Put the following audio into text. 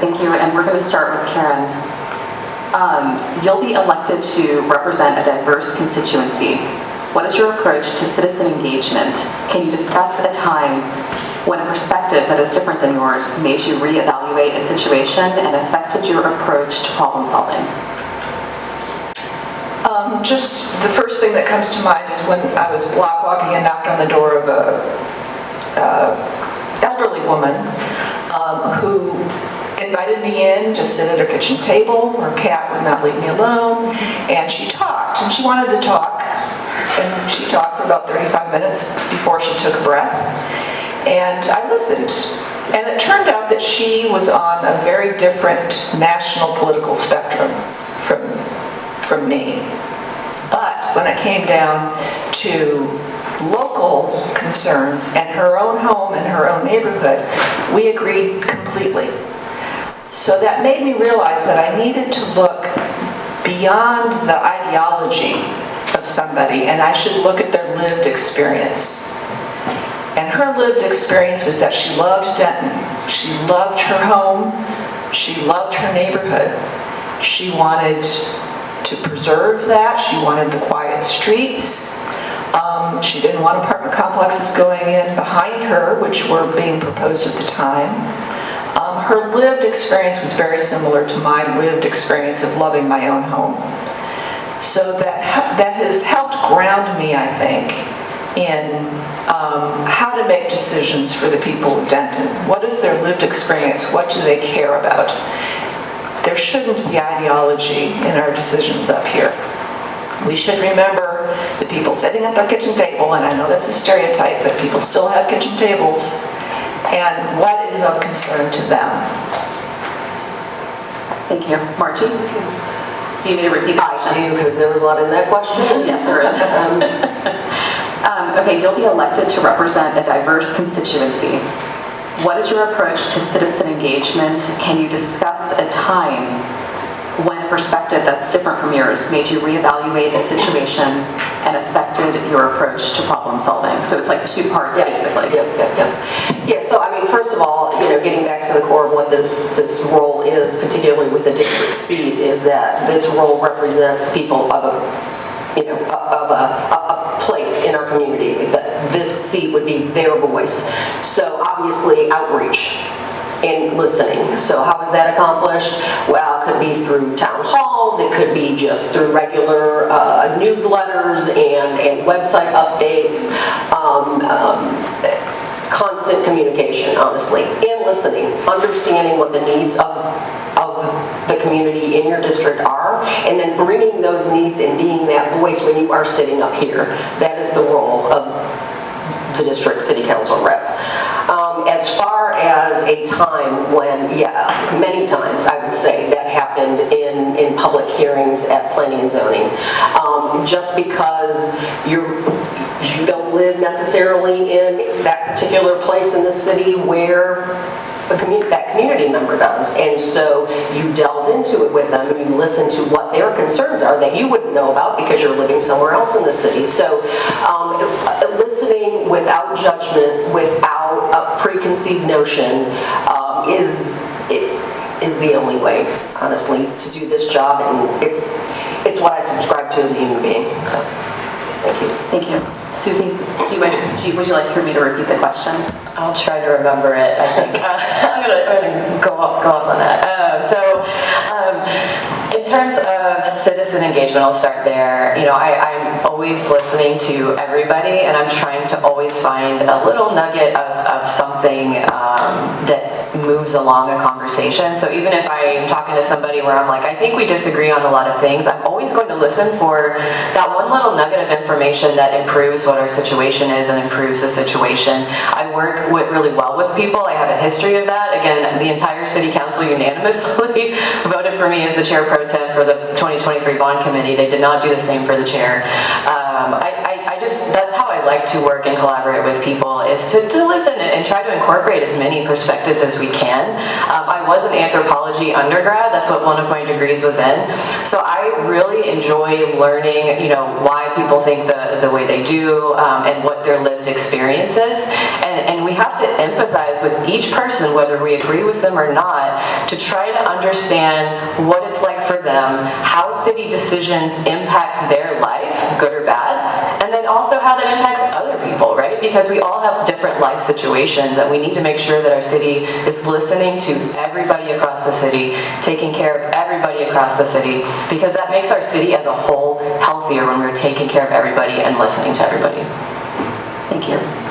thank you. And we're going to start with Karen. You'll be elected to represent a diverse constituency. What is your approach to citizen engagement? Can you discuss a time when a perspective that is different than yours made you reevaluate a situation and affected your approach to problem solving? Just the first thing that comes to mind is when I was block walking and knocked on the door of a elderly woman who invited me in to sit at her kitchen table. Her cat would not leave me alone, and she talked, and she wanted to talk, and she talked for about 35 minutes before she took a breath, and I listened. And it turned out that she was on a very different national political spectrum from me. But when it came down to local concerns and her own home and her own neighborhood, we agreed completely. So that made me realize that I needed to look beyond the ideology of somebody, and I should look at their lived experience. And her lived experience was that she loved Denton. She loved her home. She loved her neighborhood. She wanted to preserve that. She wanted the quiet streets. She didn't want apartment complexes going in behind her, which were being proposed at the time. Her lived experience was very similar to my lived experience of loving my own home. So that has helped ground me, I think, in how to make decisions for the people of Denton. What is their lived experience? What do they care about? There shouldn't be ideology in our decisions up here. We should remember the people sitting at their kitchen table, and I know that's a stereotype, but people still have kitchen tables, and what is of concern to them. Thank you. Margie? Do you need to repeat the question? I do, because there was a lot in that question. Yes, there is. Okay, you'll be elected to represent a diverse constituency. What is your approach to citizen engagement? Can you discuss a time when a perspective that's different from yours made you reevaluate a situation and affected your approach to problem solving? So it's like two parts, basically. Yeah, so I mean, first of all, getting back to the core of what this role is, particularly with the district seat, is that this role represents people of a place in our community. That this seat would be their voice. So obviously outreach and listening. So how is that accomplished? Well, it could be through town halls, it could be just through regular newsletters and website updates, constant communication, honestly, and listening, understanding what the needs of the community in your district are, and then bringing those needs and being that voice when you are sitting up here. That is the role of the district city council rep. As far as a time when, many times I would say that happened in public hearings at planning and zoning. Just because you don't live necessarily in that particular place in the city where that community member does, and so you delve into it with them and you listen to what their concerns are that you wouldn't know about because you're living somewhere else in the city. So listening without judgment, without a preconceived notion, is the only way, honestly, to do this job, and it's what I subscribe to as a human being. So thank you. Thank you. Susie, would you like for me to repeat the question? I'll try to remember it, I think. I'm gonna go off on that. In terms of citizen engagement, I'll start there. I'm always listening to everybody, and I'm trying to always find a little nugget of something that moves along a conversation. So even if I'm talking to somebody where I'm like, I think we disagree on a lot of things, I'm always going to listen for that one little nugget of information that improves what our situation is and improves the situation. I work really well with people. I have a history of that. Again, the entire city council unanimously voted for me as the chair pro tem for the 2023 bond committee. They did not do the same for the chair. I that's how I like to work and collaborate with people, is to listen and try to incorporate as many perspectives as we can. I was an anthropology undergrad, that's what one of my degrees was in. So I really enjoy learning, why people think the way they do, and what their lived experience is. And we have to empathize with each person, whether we agree with them or not, to try to understand what it's like for them, how city decisions impact their life, good or bad, and then also how that impacts other people, right? Because we all have different life situations, and we need to make sure that our city is listening to everybody across the city, taking care of everybody across the city, because that makes our city as a whole healthier when we're taking care of everybody and listening to everybody. Thank you.